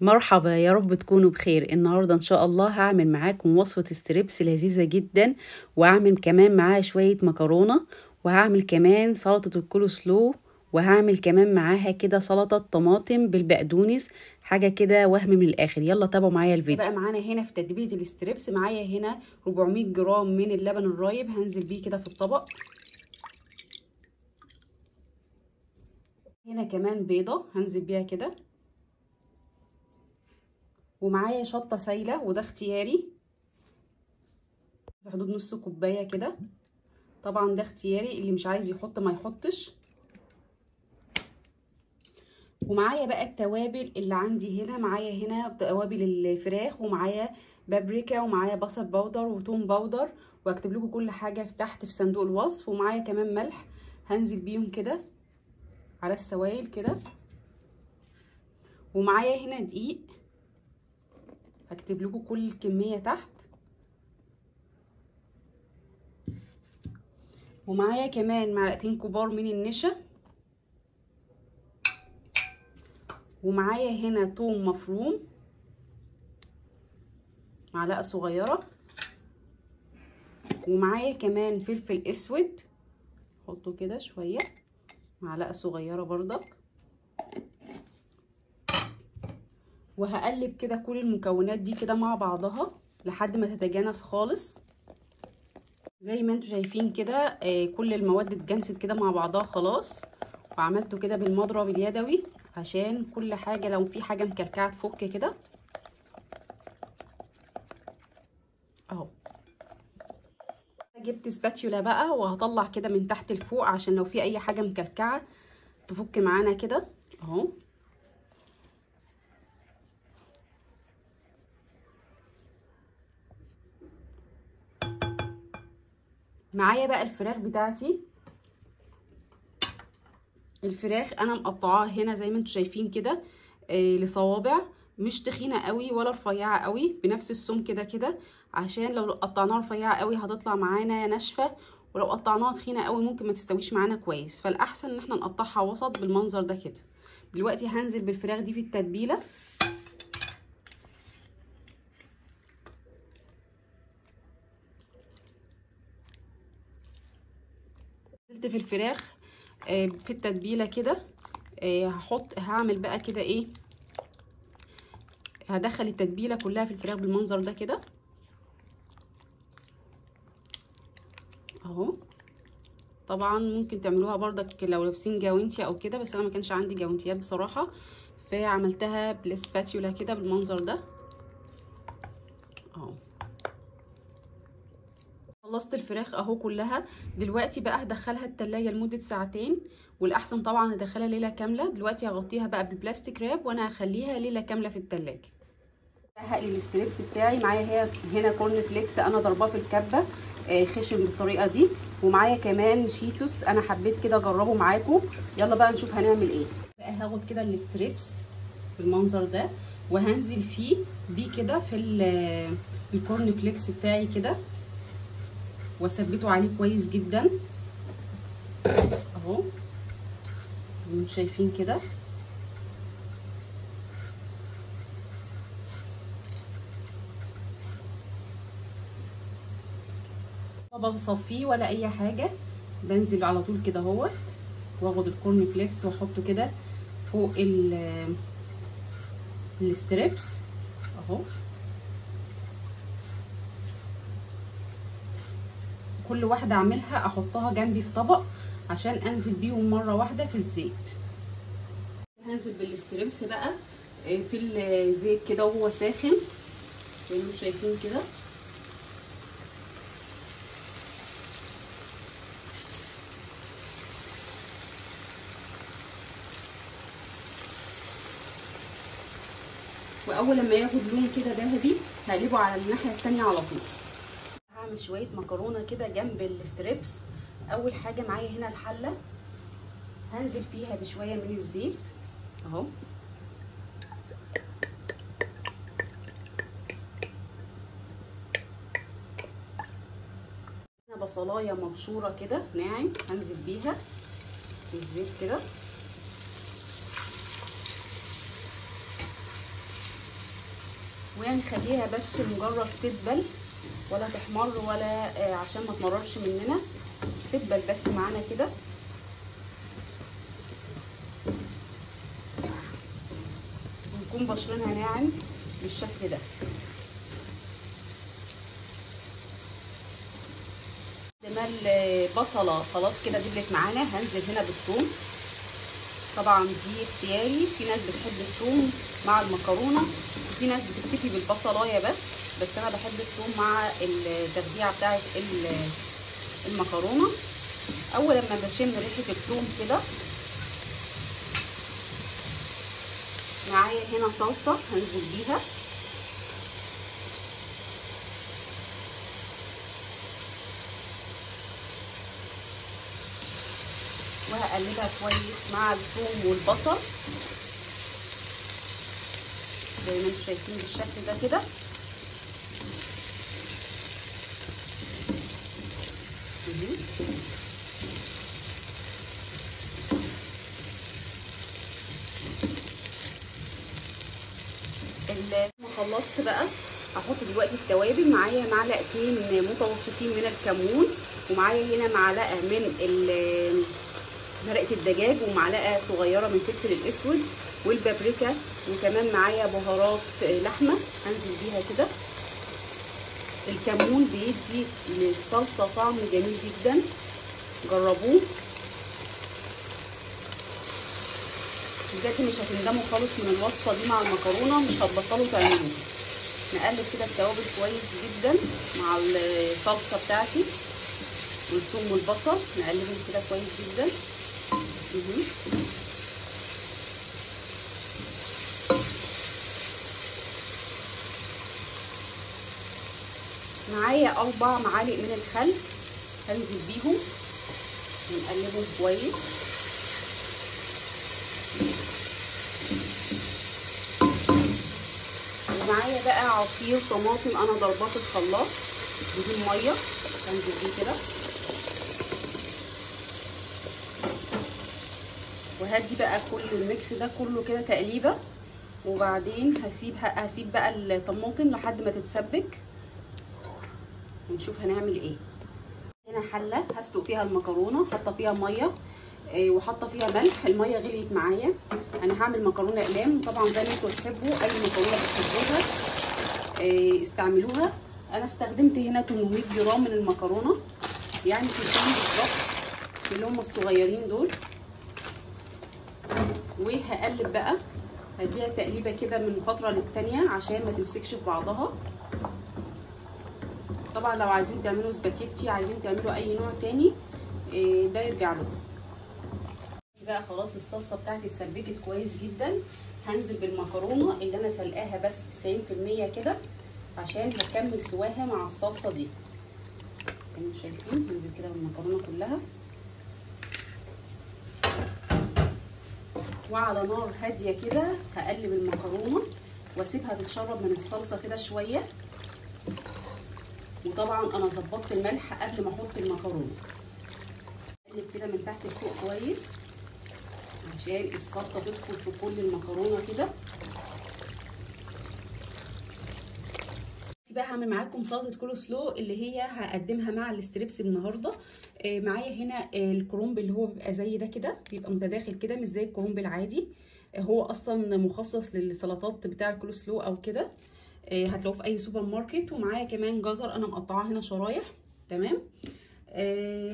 مرحبا، يا رب تكونوا بخير. النهاردة ان شاء الله هعمل معاكم وصفة ستريبس لذيذة جدا، وهعمل كمان معاها شوية مكرونة، وهعمل كمان سلطة الكول سلو، وهعمل كمان معاها كده سلطة طماطم بالبقدونس. حاجة كده وهم من الاخر. يلا تابعوا معايا الفيديو. بقى معانا هنا في تتبيلة الستريبس، معايا هنا 400 جرام من اللبن الرايب، هنزل بيه كده في الطبق. هنا كمان بيضة هنزل بيها كده، ومعايا شطة سايلة وده اختياري في حدود نص كوباية كده، طبعا ده اختياري، اللي مش عايز يحط ما يحطش. ومعايا بقى التوابل اللي عندي هنا، معايا هنا توابل الفراخ، ومعايا بابريكا، ومعايا بصل باودر وتوم باودر، وهكتب لكم كل حاجة تحت في صندوق الوصف. ومعايا كمان ملح هنزل بيهم كده على السوائل كده. ومعايا هنا دقيق هكتب لكم كل الكمية تحت. ومعايا كمان معلقتين كبار من النشا. ومعايا هنا توم مفروم معلقة صغيرة. ومعايا كمان فلفل اسود، حطه كده شوية، معلقة صغيرة برضك. وهقلب كده كل المكونات دي كده مع بعضها لحد ما تتجانس خالص. زي ما انتوا شايفين كده كل المواد اتجانست كده مع بعضها خلاص. وعملته كده بالمضرب اليدوي عشان كل حاجة لو في حاجة مكلكعة تفك كده اهو. جبت سباتيولا بقى وهطلع كده من تحت لفوق عشان لو في اي حاجة مكلكعة تفك معانا كده اهو. معايا بقى الفراخ بتاعتي. الفراخ انا مقطعاها هنا زي ما انتوا شايفين كده لصوابع، مش تخينه قوي ولا رفيعه قوي، بنفس السمك كده كده، عشان لو قطعناها رفيعه قوي هتطلع معانا ناشفه، ولو قطعناها تخينه قوي ممكن ما تستويش معانا كويس. فالاحسن ان احنا نقطعها وسط بالمنظر ده كده. دلوقتي هنزل بالفراخ دي في التتبيله. نزلت في الفراخ في التتبيله كده. هعمل بقى كده ايه، هدخل التتبيله كلها في الفراخ بالمنظر ده كده اهو. طبعا ممكن تعملوها برضك لو لابسين جاونتي او كده، بس انا ما كانش عندي جاونتيات بصراحه، فعملتها بالسباتيولا كده بالمنظر ده اهو. خلصت الفراخ اهو كلها. دلوقتي بقى هدخلها التلاجة لمده ساعتين، والاحسن طبعا هدخلها ليله كامله. دلوقتي هغطيها بقى بالبلاستيك راب، وانا هخليها ليله كامله في التلاجة. هقلي الستريبس بتاعي. معايا هنا كورن فليكس انا ضرباه في الكبه خشن بالطريقه دي، ومعايا كمان شيتوس انا حبيت كده اجربه معاكم. يلا بقى نشوف هنعمل ايه. بقى هاخد كده الستريبس بالمنظر ده، وهنزل فيه بيه كده في الكورن فليكس بتاعي كده، واثبته عليه كويس جدا اهو. انتوا شايفين كده. ما بصفيه ولا اي حاجه، بنزل على طول كده اهوت، واخد الكورن فليكس واحطه كده فوق الستريبس اهو. كل واحده اعملها احطها جنبي في طبق عشان انزل بيهم مره واحده في الزيت. هنزل بالستريبس بقى في الزيت كده وهو ساخن زي ما انتم شايفين كده. واول لما ياخد لون كده ذهبي هقلبه على الناحيه التانية على طول. هعمل شويه مكرونه كده جنب الستريبس. اول حاجه معايا هنا الحله، هنزل فيها بشويه من الزيت اهو. هنا بصلايه مبشوره كده ناعم هنزل بيها في الزيت كده. وهنخليها بس مجرد تدبل، ولا تحمر ولا عشان ما تمررش مننا، تدبل بس معانا كده. ونكون بشرينها ناعم بالشكل ده. لما البصله خلاص كده دبلت معانا هنزل هنا بالثوم. طبعا دي اختياري، في ناس بتحب الثوم مع المكرونه وفي ناس بتكتفي بالبصلايه بس انا بحب الثوم مع التخديعه بتاعه المكرونه. اول لما بشم ريحه الثوم كده معايا هنا صلصه هنزل بيها. وهقلبها كويس مع الثوم والبصل زي ما انتم شايفين بالشكل ده كده. لما خلصت بقى هحط دلوقتي التوابل. معايا معلقتين متوسطين من الكمون، ومعايا هنا معلقه من مرقه الدجاج، ومعلقه صغيره من الفلفل الاسود والبابريكا، وكمان معايا بهارات لحمه هنزل بيها كده. الكمون بيدي للصلصه طعم جميل جدا، جربوه بجد مش هتندموا خالص من الوصفه دي مع المكرونه، مش هتبطلوا تعملوها. نقلب كده التوابل كويس جدا مع الصلصه بتاعتي والثوم والبصل، نقلبهم كده كويس جدا. معايا 4 معالق من الخل هنزل بيهم ونقلبهم كويس. ومعايا بقى عصير طماطم انا ضرباه في الخلاط بدون ميه هنزل بيه كده. وهدي بقى كل الميكس ده كله كده تقليبه، وبعدين هسيب بقى الطماطم لحد ما تتسبك ونشوف هنعمل ايه. هنا حله هسلق فيها المكرونه، حاطه فيها ميه وحاطه فيها ملح. الميه غليت معايا، انا هعمل مكرونه اقلام طبعا زي ما انتوا تحبوا، اي مكرونه بتحبوها استعملوها. انا استخدمت هنا 800 جرام من المكرونه، يعني كيسين بالظبط اللي هم الصغيرين دول. وهقلب بقى، هديها تقليبه كده من فتره للتانيه عشان ما تمسكش في بعضها. طبعا لو عايزين تعملوا سباكيتي، عايزين تعملوا اي نوع تاني ده يرجع لكم. بقى خلاص الصلصه بتاعتي اتسبكت كويس جدا. هنزل بالمكرونه اللي انا سلقاها بس 90% كده عشان هكمل سواها مع الصلصه دي. انتوا شايفين هنزل كده بالمكرونه كلها، وعلى نار هاديه كده هقلب المكرونه واسيبها تتشرب من الصلصه كده شويه. وطبعا انا ظبطت الملح قبل ما احط المكرونه. اقلب كده من تحت لفوق كويس عشان الصلصه تدخل في كل المكرونه كده. بقى هعمل معاكم سلطه كول سلو اللي هي هقدمها مع الستريبس النهارده. معايا هنا الكرنب اللي هو بيبقى زي ده كده، بيبقى متداخل كده مش زي الكرنب العادي، هو اصلا مخصص للسلطات بتاع الكول سلو او كده، هتلاقوه في اي سوبر ماركت. ومعايا كمان جزر انا مقطعاه هنا شرايح تمام.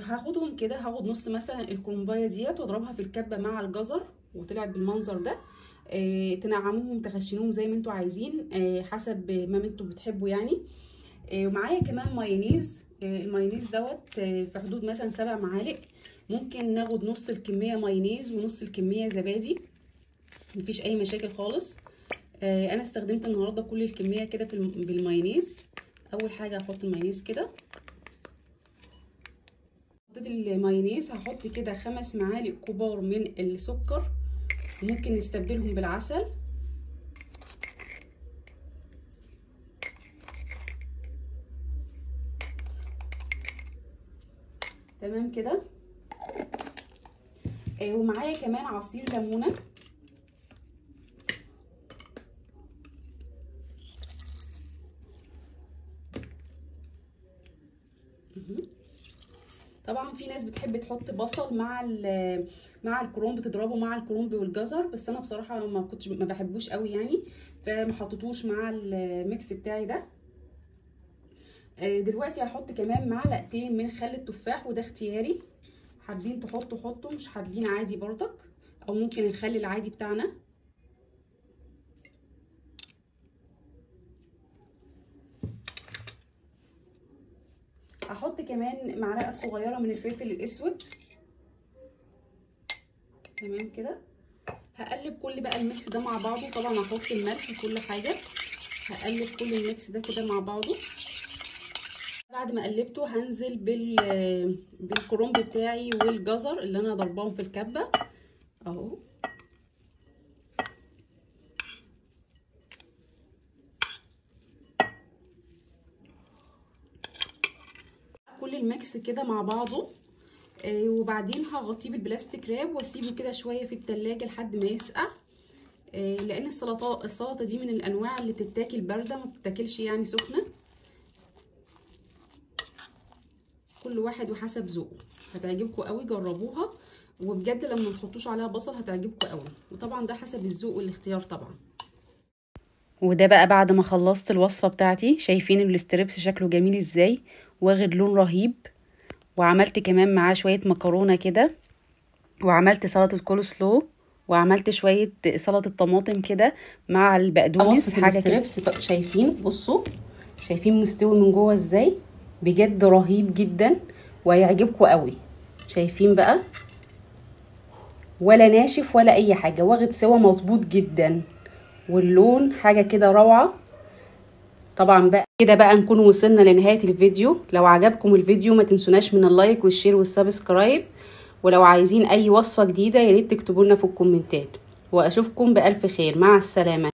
هاخدهم كده، هاخد نص مثلا الكرنبايه ديت واضربها في الكبه مع الجزر وطلعت بالمنظر ده. تنعموهم تخشنوهم زي ما انتوا عايزين حسب ما انتوا بتحبوا يعني. ومعايا كمان مايونيز، المايونيز دوت في حدود مثلا 7 معالق. ممكن ناخد نص الكميه مايونيز ونص الكميه زبادي، مفيش اي مشاكل خالص. انا استخدمت النهارده كل الكميه كده بالمايونيز. اول حاجه هحط المايونيز كده، حطيت المايونيز هحط كده 5 معالق كبار من السكر، ممكن نستبدلهم بالعسل. تمام كده. ومعايا كمان عصير ليمونه، طبعا في ناس بتحب تحط بصل مع الكرنب، تضربه مع الكرنب والجزر، بس انا بصراحه ما بحبوش قوي يعني، فما حطيتوش مع الميكس بتاعي ده. دلوقتي هحط كمان معلقتين من خل التفاح، وده اختياري، حابين تحطوا حطوا، مش حابين عادي برضك، او ممكن الخل العادي بتاعنا. هحط كمان معلقه صغيره من الفلفل الاسود. تمام كده. هقلب كل بقى الميكس ده مع بعضه، طبعا هحط الملح كل حاجه، هقلب كل الميكس ده كده مع بعضه. بعد ما قلبته هنزل بالكرنب بتاعي والجزر اللي انا ضرباهم في الكبه اهو. كل الميكس كده مع بعضه، وبعدين هغطيه بالبلاستيك راب واسيبه كده شويه في التلاجة لحد ما يسقع، لان السلطه دي من الانواع اللي بتتاكل بارده، ما بتتاكلش يعني سخنه. كل واحد وحسب ذوقه، هتعجبكم قوي، جربوها، وبجد لما ما تحطوش عليها بصل هتعجبكم قوي، وطبعا ده حسب الذوق والاختيار طبعا. وده بقى بعد ما خلصت الوصفه بتاعتي، شايفين الستريبس شكله جميل ازاي، واخد لون رهيب، وعملت كمان معاه شويه مكرونه كده، وعملت سلطه كول سلو، وعملت شويه سلطه طماطم كده مع البقدونس حاجه كده. شايفين، بصوا شايفين مستوي من جوه ازاي، بجد رهيب جدا وهيعجبكم قوي. شايفين بقى، ولا ناشف ولا اي حاجه، واخد سوا مظبوط جدا، واللون حاجه كده روعه. طبعا بقى كده بقى نكون وصلنا لنهايه الفيديو. لو عجبكم الفيديو ما تنسوناش من اللايك والشير والسبسكرايب، ولو عايزين اي وصفه جديده يا ريت تكتبوا لنا في الكومنتات، واشوفكم بالف خير. مع السلامه.